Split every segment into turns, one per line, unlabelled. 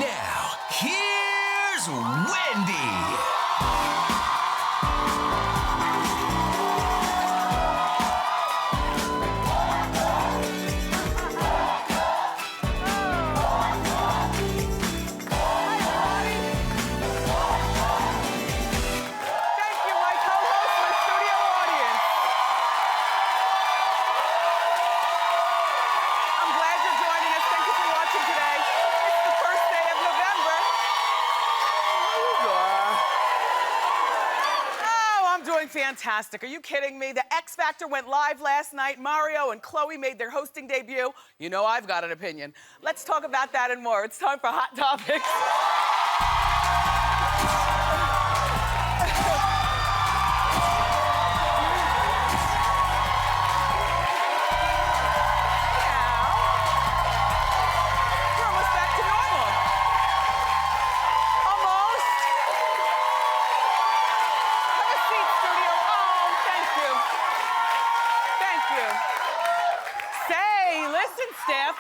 Now, here's Wendy.
Fantastic. Are you kidding me? The X Factor went live last night. Mario and Chloe made their hosting debut. You know I've got an opinion. Let's talk about that and more. It's time for Hot Topics.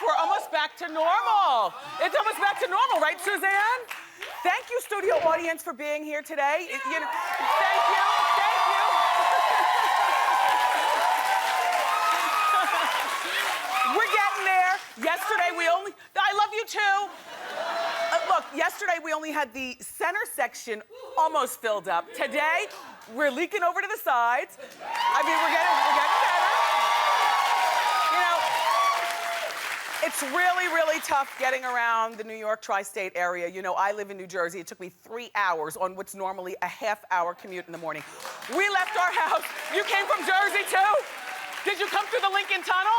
We're almost back to normal. It's almost back to normal, right, Suzanne? Thank you, studio audience, for being here today. Thank you. We're getting there. Yesterday, I love you too. Look, yesterday we only had the center section almost filled up. Today, we're leaking over to the sides. I mean, we're getting better. It's really, really tough getting around the New York tri-state area. You know, I live in New Jersey. It took me 3 hours on what's normally a half-hour commute in the morning. We left our house. You came from Jersey, too? Did you come through the Lincoln Tunnel?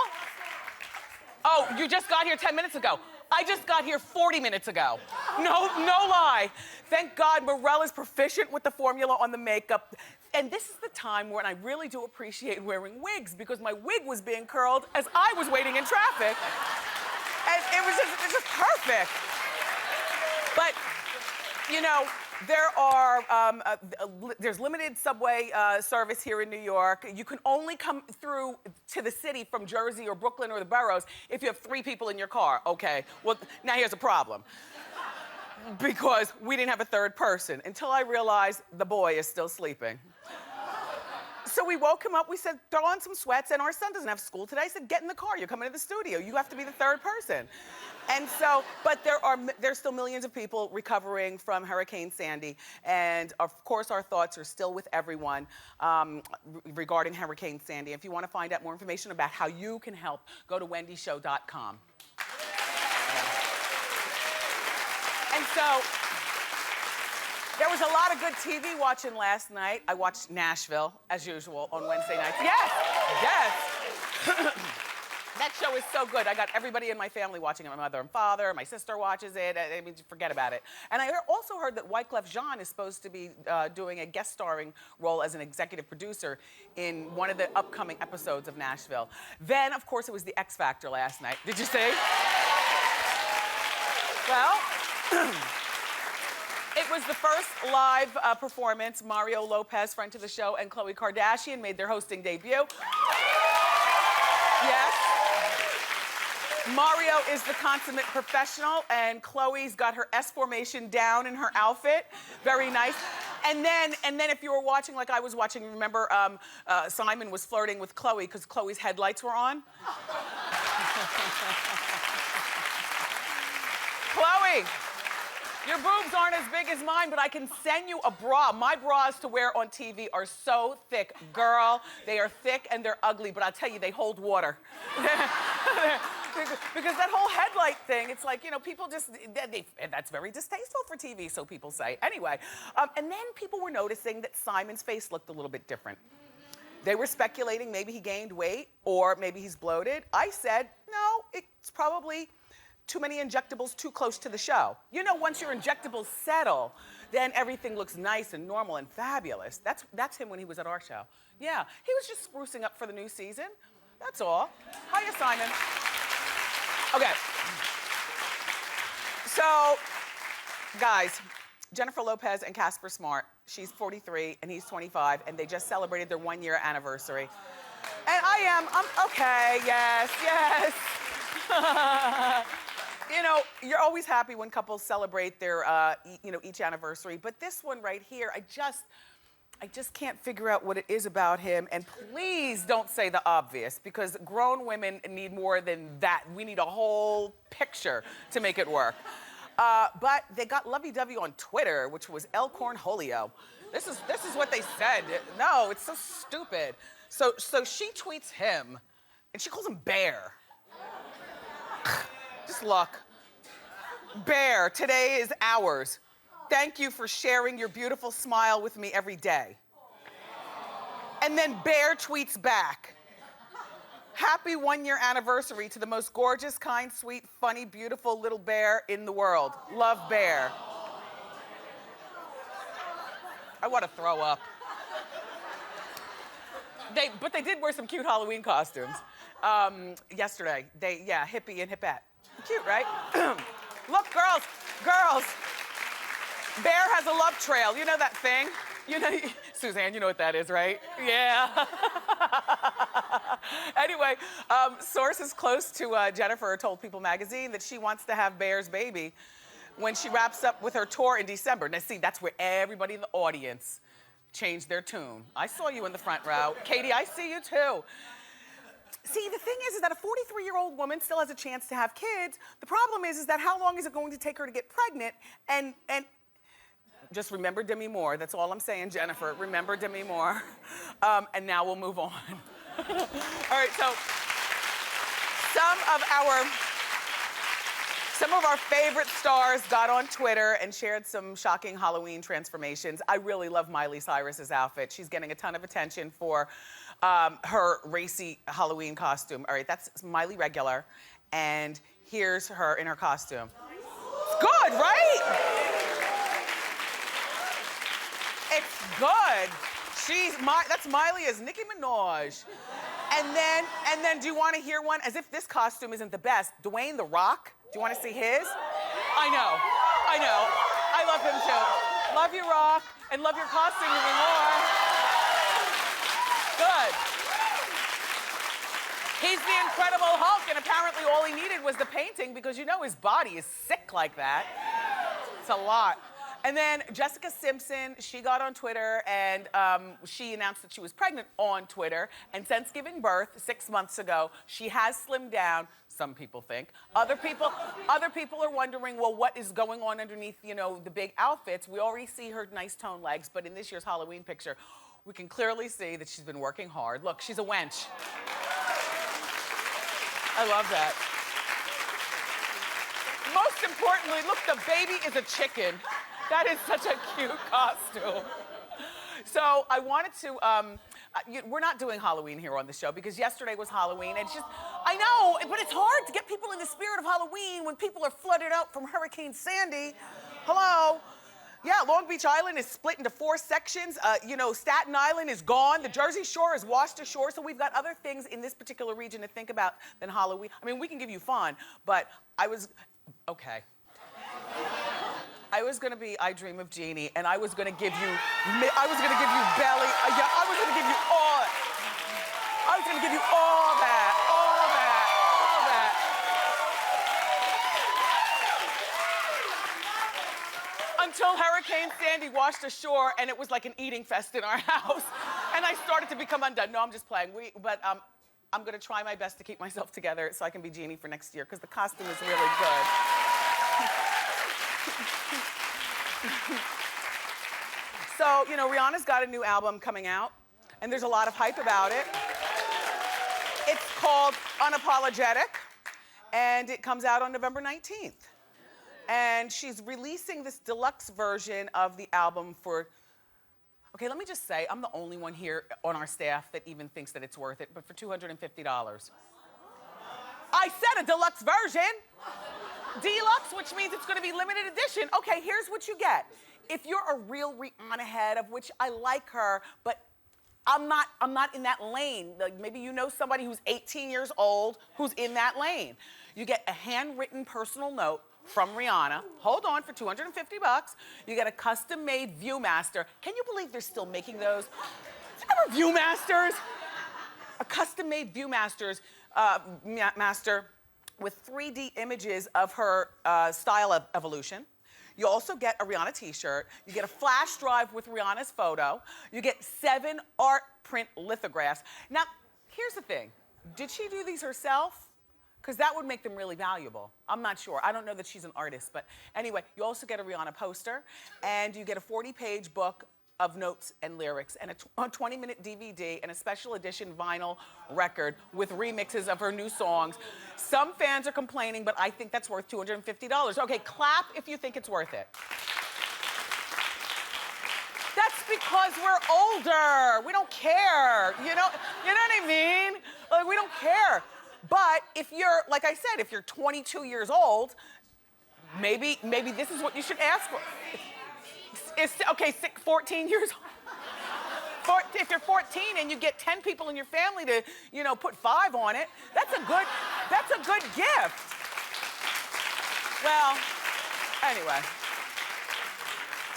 Oh, you just got here 10 minutes ago. I just got here 40 minutes ago. No lie. Thank God Morel is proficient with the formula on the makeup. And this is the time when I really do appreciate wearing wigs, because my wig was being curled as I was waiting in traffic. And it was just perfect. But, you know, there's limited subway service here in New York. You can only come through to the city from Jersey or Brooklyn or the boroughs if you have 3 people in your car. Okay, well, now here's a problem. Because we didn't have a third person until I realized the boy is still sleeping. So we woke him up, we said, throw on some sweats, and our son doesn't have school today. I said, get in the car, you're coming to the studio. You have to be the third person. And so, but there's still millions of people recovering from Hurricane Sandy. And of course, our thoughts are still with everyone regarding Hurricane Sandy. If you want to find out more information about how you can help, go to wendyshow.com. And so, there was a lot of good TV watching last night. I watched Nashville, as usual, on Wednesday nights. Yes. That show is so good. I got everybody in my family watching it. My mother and father, my sister watches it. I mean, forget about it. And I also heard that Wyclef Jean is supposed to be doing a guest starring role as an executive producer in one of the upcoming episodes of Nashville. Then, of course, it was the X Factor last night. Did you see? Well, it was the first live performance. Mario Lopez, friend to the show, and Khloe Kardashian made their hosting debut. Yes. Mario is the consummate professional, and Khloe's got her S formation down in her outfit. Very nice. And then if you were watching like I was watching, remember Simon was flirting with Khloe because Khloe's headlights were on? Khloe, your boobs aren't as big as mine, but I can send you a bra. My bras to wear on TV are so thick. Girl, they are thick and they're ugly, but I'll tell you, they hold water. Because that whole headlight thing, it's like, you know, people just, that's very distasteful for TV, so people say. Anyway, and then people were noticing that Simon's face looked a little bit different. They were speculating maybe he gained weight or maybe he's bloated. I said, no, it's probably too many injectables too close to the show. You know, once your injectables settle, then everything looks nice and normal and fabulous. That's him when he was at our show. Yeah, he was just sprucing up for the new season. That's all. Hiya, Simon. Okay. So, guys, Jennifer Lopez and Casper Smart, she's 43 and he's 25, and they just celebrated their 1-year anniversary. And I'm okay, yes. You know, you're always happy when couples celebrate their, each anniversary. But this one right here, I just can't figure out what it is about him. And please don't say the obvious, because grown women need more than that. We need a whole picture to make it work. But they got lovey-dovey on Twitter, which was El Cornholio. This is what they said. No, it's so stupid. So she tweets him, and she calls him Bear. Just look. Bear, today is ours. Thank you for sharing your beautiful smile with me every day. And then Bear tweets back. Happy 1-year anniversary to the most gorgeous, kind, sweet, funny, beautiful little bear in the world. Love, Bear. I want to throw up. But they did wear some cute Halloween costumes yesterday. Hippie and hippette. Cute, right? Look, girls. Bear has a love trail. You know that thing? You know, Suzanne, you know what that is, right? Yeah. Anyway, sources close to Jennifer told People magazine that she wants to have Bear's baby when she wraps up with her tour in December. Now, see, that's where everybody in the audience changed their tune. I saw you in the front row. Katie, I see you too. See, the thing is that a 43-year-old woman still has a chance to have kids. The problem is that how long is it going to take her to get pregnant? And just remember Demi Moore. That's all I'm saying, Jennifer. Remember Demi Moore. And now we'll move on. All right, so some of our favorite stars got on Twitter and shared some shocking Halloween transformations. I really love Miley Cyrus's outfit. She's getting a ton of attention for her racy Halloween costume. All right, that's Miley regular, and here's her in her costume. It's good, right? It's good. That's Miley as Nicki Minaj. And then, do you want to hear one? As if this costume isn't the best, Dwayne The Rock. Do you want to see his? I know. I love him too. Love you, Rock, and love your costume even more. Good. He's the Incredible Hulk, and apparently all he needed was the painting, because you know his body is sick like that. It's a lot. And then Jessica Simpson, she got on Twitter and she announced that she was pregnant on Twitter. And since giving birth 6 months ago, she has slimmed down, some people think. Other people are wondering, well, what is going on underneath, the big outfits? We already see her nice toned legs, but in this year's Halloween picture, we can clearly see that she's been working hard. Look, she's a wench. I love that. Most importantly, look, the baby is a chicken. That is such a cute costume. So I wanted to, we're not doing Halloween here on the show because yesterday was Halloween. And I know, but it's hard to get people in the spirit of Halloween when people are flooded out from Hurricane Sandy. Hello? Yeah, Long Beach Island is split into 4 sections. Staten Island is gone. The Jersey Shore is washed ashore. So we've got other things in this particular region to think about than Halloween. I mean, we can give you fun, but okay. I was gonna be I Dream of Jeannie, and I was gonna give you belly. I was gonna give you all. I was gonna give you all that. Until Hurricane Sandy washed ashore, and it was like an eating fest in our house, and I started to become undone. No, I'm just playing. But I'm gonna try my best to keep myself together so I can be Jeannie for next year, because the costume is really good. So, Rihanna's got a new album coming out, and there's a lot of hype about it. It's called Unapologetic, and it comes out on November 19th. And she's releasing this deluxe version of the album okay, let me just say, I'm the only one here on our staff that even thinks that it's worth it, but for $250. I said a deluxe version. Deluxe, which means it's gonna be limited edition. Okay, here's what you get. If you're a real Rihanna head, of which I like her, but I'm not in that lane. Like, maybe you know somebody who's 18 years old who's in that lane. You get a handwritten personal note from Rihanna. Hold on, for $250. You get a custom-made Viewmaster. Can you believe they're still making those? Remember Viewmasters? A custom-made Viewmaster with 3D images of her style of evolution. You also get a Rihanna t-shirt. You get a flash drive with Rihanna's photo. You get 7 art print lithographs. Now, here's the thing. Did she do these herself? Because that would make them really valuable. I'm not sure. I don't know that she's an artist, but anyway, you also get a Rihanna poster, and you get a 40-page book of notes and lyrics, and a 20-minute DVD, and a special edition vinyl record with remixes of her new songs. Some fans are complaining, but I think that's worth $250. Okay, clap if you think it's worth it. That's because we're older. We don't care. You know what I mean? Like, we don't care. But if you're, like I said, if you're 22 years old, maybe this is what you should ask for. It's okay, 14 years old. If you're 14 and you get 10 people in your family to, put 5 on it, that's a good gift. Well, anyway.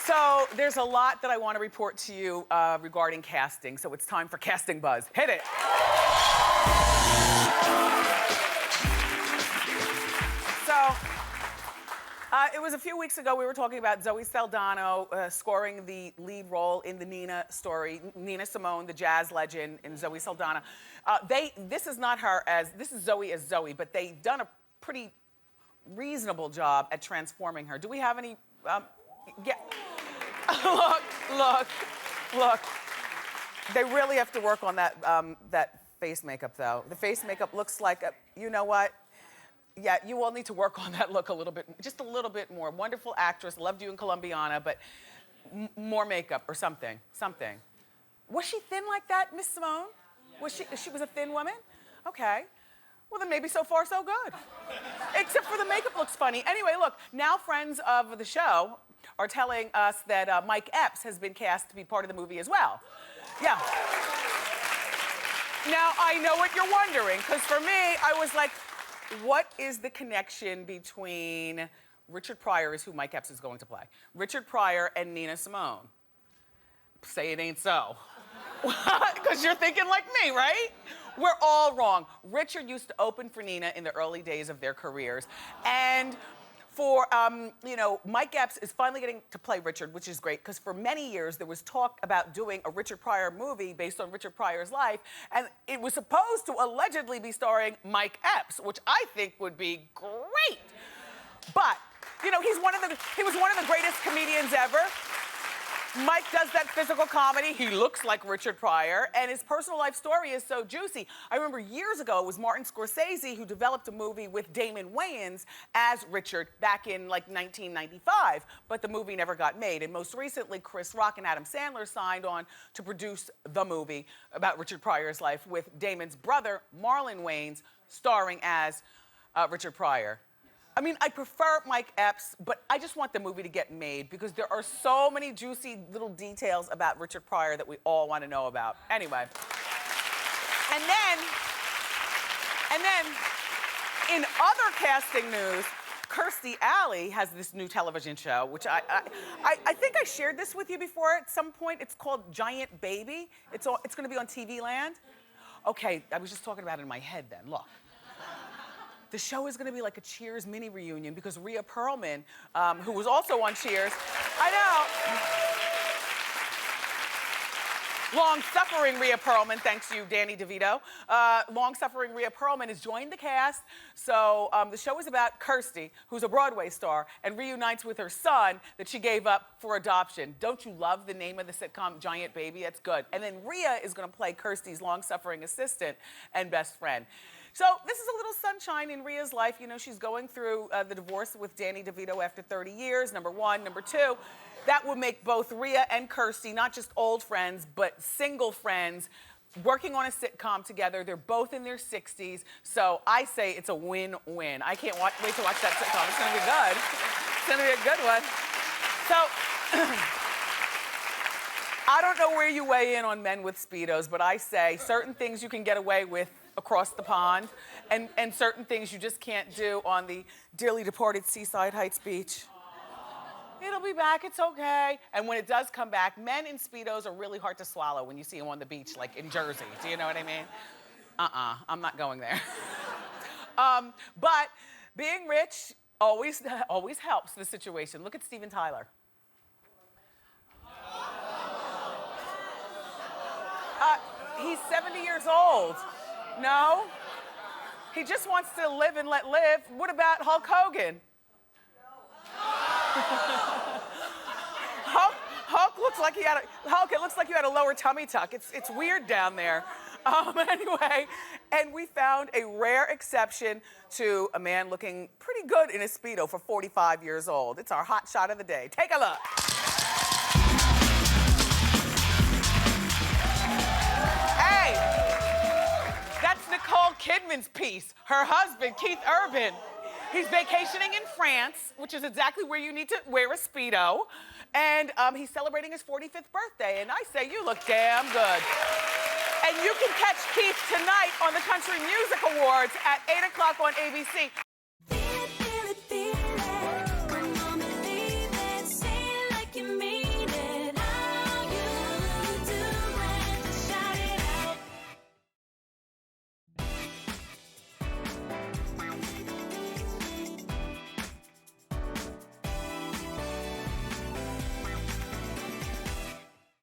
So there's a lot that I want to report to you regarding casting. So it's time for Casting Buzz. Hit it. It was a few weeks ago, we were talking about Zoe Saldana scoring the lead role in the Nina story. Nina Simone, the jazz legend, and Zoe Saldana. This is not her this is Zoe as Zoe, but they've done a pretty reasonable job at transforming her. Do we have any, yeah. Look. They really have to work on that face makeup, though. The face makeup looks like, you know what? Yeah, you all need to work on that look a little bit, just a little bit more. Wonderful actress, loved you in Colombiana, but more makeup or something. Was she thin like that, Miss Simone? She was a thin woman? Okay. Well, then maybe so far so good. Except for the makeup looks funny. Anyway, look, now friends of the show are telling us that Mike Epps has been cast to be part of the movie as well. Yeah. Now, I know what you're wondering, because for me, I was like, what is the connection between Richard Pryor, is who Mike Epps is going to play, Richard Pryor and Nina Simone? Say it ain't so. Because you're thinking like me, right? We're all wrong. Richard used to open for Nina in the early days of their careers. And for, Mike Epps is finally getting to play Richard, which is great, because for many years there was talk about doing a Richard Pryor movie based on Richard Pryor's life, and it was supposed to allegedly be starring Mike Epps, which I think would be great. But, he was one of the greatest comedians ever. Mike does that physical comedy. He looks like Richard Pryor, and his personal life story is so juicy. I remember years ago, it was Martin Scorsese who developed a movie with Damon Wayans as Richard back in like 1995, but the movie never got made. And most recently, Chris Rock and Adam Sandler signed on to produce the movie about Richard Pryor's life with Damon's brother, Marlon Wayans, starring as Richard Pryor. I mean, I prefer Mike Epps, but I just want the movie to get made because there are so many juicy little details about Richard Pryor that we all want to know about. Anyway. And then, in other casting news, Kirstie Alley has this new television show, which I think I shared this with you before at some point. It's called Giant Baby. It's going to be on TV Land. Okay, I was just talking about it in my head then. Look. The show is going to be like a Cheers mini reunion because Rhea Perlman, who was also on Cheers, I know. Long-suffering Rhea Perlman, thanks you, Danny DeVito. Long-suffering Rhea Perlman has joined the cast. So the show is about Kirstie, who's a Broadway star, and reunites with her son that she gave up for adoption. Don't you love the name of the sitcom, Giant Baby? That's good. And then Rhea is going to play Kirstie's long-suffering assistant and best friend. So this is a little sunshine in Rhea's life. She's going through the divorce with Danny DeVito after 30 years, number one. Number two, that will make both Rhea and Kirstie not just old friends, but single friends, working on a sitcom together. They're both in their 60s. So I say it's a win-win. I can't wait to watch that sitcom. It's gonna be good. It's gonna be a good one. So, I don't know where you weigh in on men with speedos, but I say certain things you can get away with across the pond, and certain things you just can't do on the dearly departed Seaside Heights beach. It'll be back, it's okay. And when it does come back, men in speedos are really hard to swallow when you see them on the beach, like in Jersey. Do you know what I mean? I'm not going there. But being rich always helps the situation. Look at Steven Tyler. He's 70 years old. No? He just wants to live and let live. What about Hulk Hogan? Hulk looks like it looks like you had a lower tummy tuck. It's weird down there. Anyway, and we found a rare exception to a man looking pretty good in a Speedo for 45 years old. It's our hot shot of the day. Take a look. Hey, that's Nicole Kidman's piece. Her husband, Keith Urban. He's vacationing in France, which is exactly where you need to wear a Speedo. And he's celebrating his 45th birthday. And I say, you look damn good. And you can catch Keith tonight on the Country Music Awards at 8 o'clock on ABC.